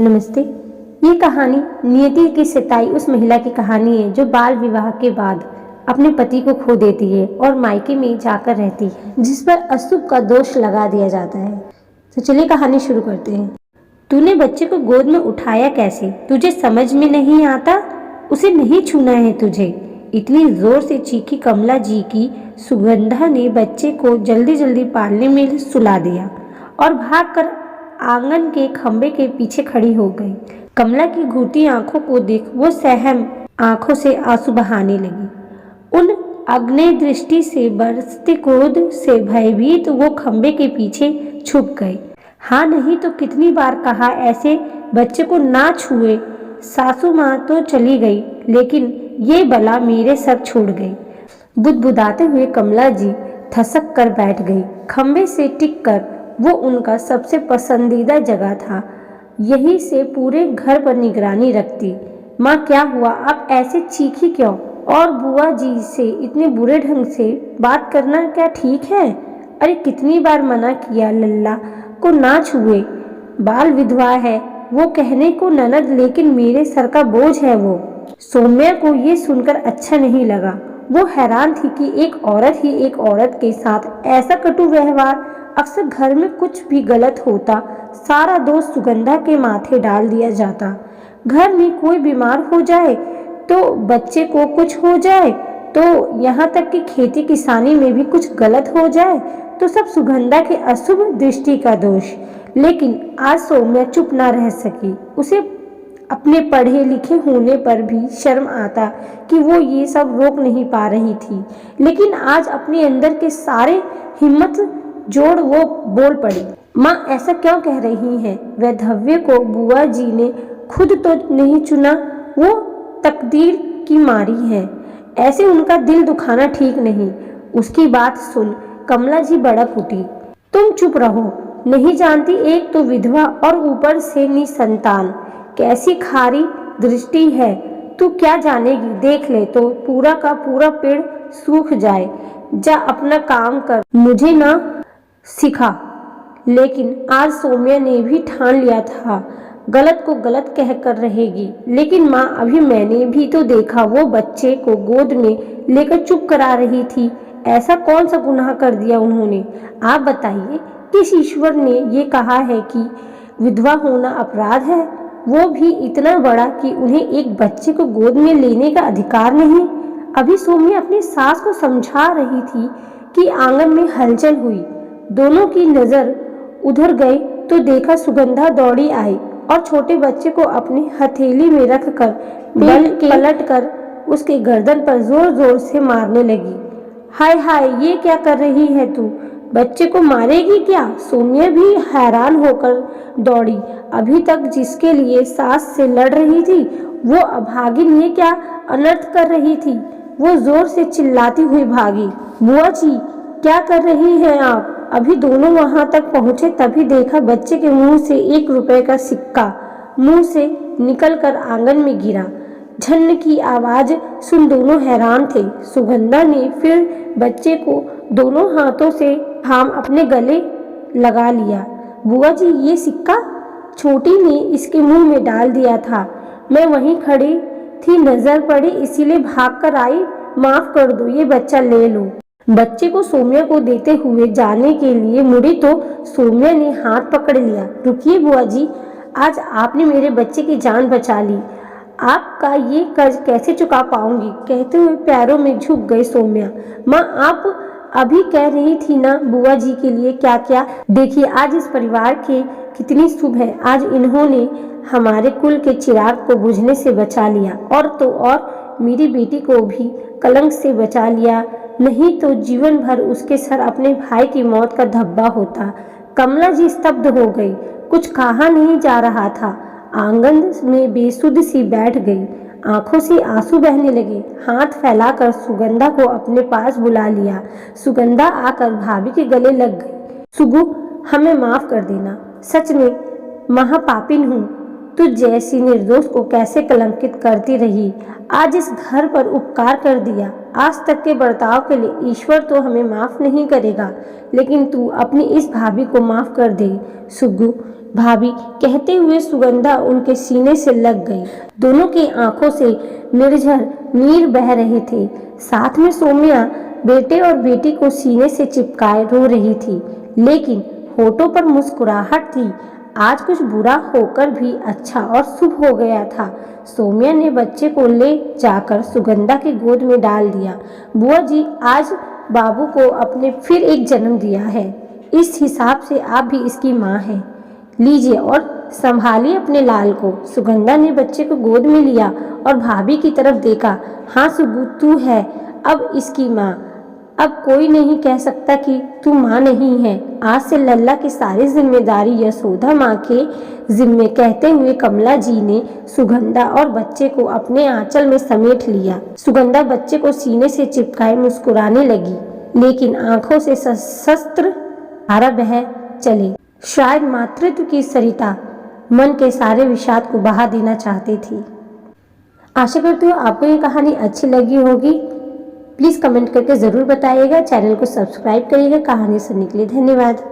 नमस्ते। ये कहानी नियति की सताई उस महिला की कहानी है जो बाल विवाह के बाद अपने पति को खो देती है और मायके में जाकर रहती है, जिस पर अशुभ का दोष लगा दिया जाता है। तो चलिए कहानी शुरू करते हैं। तूने बच्चे को गोद में उठाया कैसे? तुझे समझ में नहीं आता? उसे नहीं छूना है तुझे? इतनी जोर से चीखी कमला जी की सुगंधा ने बच्चे को जल्दी जल्दी पालने में सुला दिया और भागकर आंगन के खंबे के पीछे खड़ी हो गई। कमला की घूरती आंखों को देख वो सहम आंखों से आंसू बहाने लगी। उन अग्नि दृष्टि से बरसते क्रोध से भयभीत वो खंबे के पीछे छुप गई। हाँ नहीं तो कितनी बार कहा ऐसे बच्चे को ना छुए। सासू माँ तो चली गई, लेकिन ये बला मेरे सर छोड़ गई। बुदबुदाते हुए कमला जी धसक कर बैठ गई। खंबे से टिक कर वो उनका सबसे पसंदीदा जगह था। यहीं से पूरे घर पर निगरानी रखती। माँ क्या हुआ? आप ऐसे चीखी क्यों? और बुआ जी से इतने बुरे ढंग से बात करना क्या ठीक है? अरे कितनी बार मना किया लल्ला को ना छुए। बाल विधवा है वो, कहने को ननद, लेकिन मेरे सर का बोझ है वो। सौम्या को ये सुनकर अच्छा नहीं लगा। वो हैरान थी कि एक औरत ही एक औरत के साथ ऐसा कटु व्यवहार। अक्सर घर में कुछ भी गलत होता सारा दोष सुगंधा के माथे डाल दिया जाता। घर में कोई बीमार हो जाए तो बच्चे को कुछ हो जाए, तो यहाँ तक कि खेती किसानी में भी कुछ गलत हो जाए तो सब सुगंधा के अशुभ दृष्टि का दोष। लेकिन आज सौम्या चुप ना रह सकी। उसे अपने पढ़े लिखे होने पर भी शर्म आता कि वो ये सब रोक नहीं पा रही थी। लेकिन आज अपने अंदर के सारे हिम्मत जोड़ वो बोल पड़ी। माँ ऐसा क्यों कह रही हैं? वैधव्य को बुआ जी ने खुद तो नहीं चुना, वो तकदीर की मारी है। ऐसे उनका दिल दुखाना ठीक नहीं। उसकी बात सुन कमला जी भड़क उठी। तुम चुप रहो। नहीं जानती, एक तो विधवा और ऊपर से निसंतान। कैसी खारी दृष्टि है। तू क्या जानेगी? देख ले तो पूरा का पूरा पेड़ सूख जाए। जा अपना काम कर, मुझे ना सिखा। लेकिन आज सौम्या ने भी ठान लिया था गलत को गलत कहकर रहेगी। लेकिन माँ, अभी मैंने भी तो देखा वो बच्चे को गोद में लेकर चुप करा रही थी। ऐसा कौन सा गुनाह कर दिया उन्होंने? आप बताइए, किस ईश्वर ने ये कहा है कि विधवा होना अपराध है? वो भी इतना बड़ा कि उन्हें एक बच्चे को गोद में लेने का अधिकार नहीं। अभी सौम्या अपनी सास को समझा रही थी कि आंगन में हलचल हुई। दोनों की नजर उधर गई तो देखा सुगंधा दौड़ी आई और छोटे बच्चे को अपनी हथेली में रखकर पलट कर उसके गर्दन पर जोर जोर से मारने लगी। हाय हाय, ये क्या कर रही है तू? बच्चे को मारेगी क्या? सौम्या भी हैरान होकर दौड़ी। अभी तक जिसके लिए सास से लड़ रही थी वो अभागिन ये क्या अनर्थ कर रही थी। वो जोर से चिल्लाती हुई भागी। बुआ जी, क्या कर रही हैं आप? अभी दोनों वहां तक पहुंचे तभी देखा बच्चे के मुंह से 1 रुपए का सिक्का मुंह से निकलकर आंगन में गिरा। झन्न की आवाज सुन दोनों हैरान थे। सुगंधा ने फिर बच्चे को दोनों हाथों से थाम अपने गले लगा लिया। बुआ जी, ये सिक्का छोटी ने इसके मुंह में डाल दिया था। मैं वहीं खड़ी थी, नजर पड़ी इसीलिए भाग कर आई। माफ कर दो, ये बच्चा ले लो। बच्चे को सौम्या को देते हुए जाने के लिए मुड़ी तो सौम्या ने हाथ पकड़ लिया। रुकिए बुआ जी, आज आपने मेरे बच्चे की जान बचा ली। आपका ये कर्ज कैसे चुका पाऊंगी? कहते हुए पैरों में झुक गई सौम्या। माँ, आप अभी कह रही थी ना बुआ जी के लिए क्या क्या। देखिए आज इस परिवार के कितनी शुभ है। आज इन्होंने हमारे कुल के चिराग को बुझने से बचा लिया, और तो और मेरी बेटी को भी कलंक से बचा लिया। नहीं तो जीवन भर उसके सर अपने भाई की मौत का धब्बा होता। कमला जी स्तब्ध हो गई। कुछ कहा नहीं जा रहा था। आंगन में बेसुध सी बैठ गई। आंखों से आंसू बहने लगे। हाथ फैलाकर सुगंधा को अपने पास बुला लिया। सुगंधा आकर भाभी के गले लग गई। सुगु, हमें माफ कर देना। सच में महापापिन हूँ। तुझ जैसी निर्दोष को कैसे कलंकित करती रही। आज इस घर पर उपकार कर दिया। आज तक के बर्ताव के लिए ईश्वर तो हमें माफ नहीं करेगा, लेकिन तू अपनी इस भाभी को माफ कर दे। सुग्गू, भाभी कहते हुए सुगंधा उनके सीने से लग गई। दोनों की आंखों से निर्झर नीर बह रहे थे। साथ में सौम्या बेटे और बेटी को सीने से चिपकाए रो रही थी, लेकिन होठों पर मुस्कुराहट थी। आज कुछ बुरा होकर भी अच्छा और शुभ हो गया था। सौम्या ने बच्चे को ले जाकर सुगंधा की गोद में डाल दिया। बुआ जी, आज बाबू को अपने फिर एक जन्म दिया है। इस हिसाब से आप भी इसकी माँ हैं। लीजिए और संभालिए अपने लाल को। सुगंधा ने बच्चे को गोद में लिया और भाभी की तरफ देखा। हाँ सुगु, तू है अब इसकी माँ। अब कोई नहीं कह सकता कि तू माँ नहीं है। आज से लल्ला की सारी जिम्मेदारी यशोदा माँ के जिम्मे, कहते हुए कमला जी ने सुगंधा और बच्चे को अपने आंचल में समेट लिया। सुगंधा बच्चे को सीने से चिपकाए मुस्कुराने लगी, लेकिन आंखों से सशस्त्र धारा बह चले। शायद मातृत्व की सरिता मन के सारे विषाद को बहा देना चाहती थी। आशा करती हूँ आपको ये कहानी अच्छी लगी होगी। प्लीज़ कमेंट करके ज़रूर बताइएगा। चैनल को सब्सक्राइब करिएगा। कहानी सुनने के लिए धन्यवाद।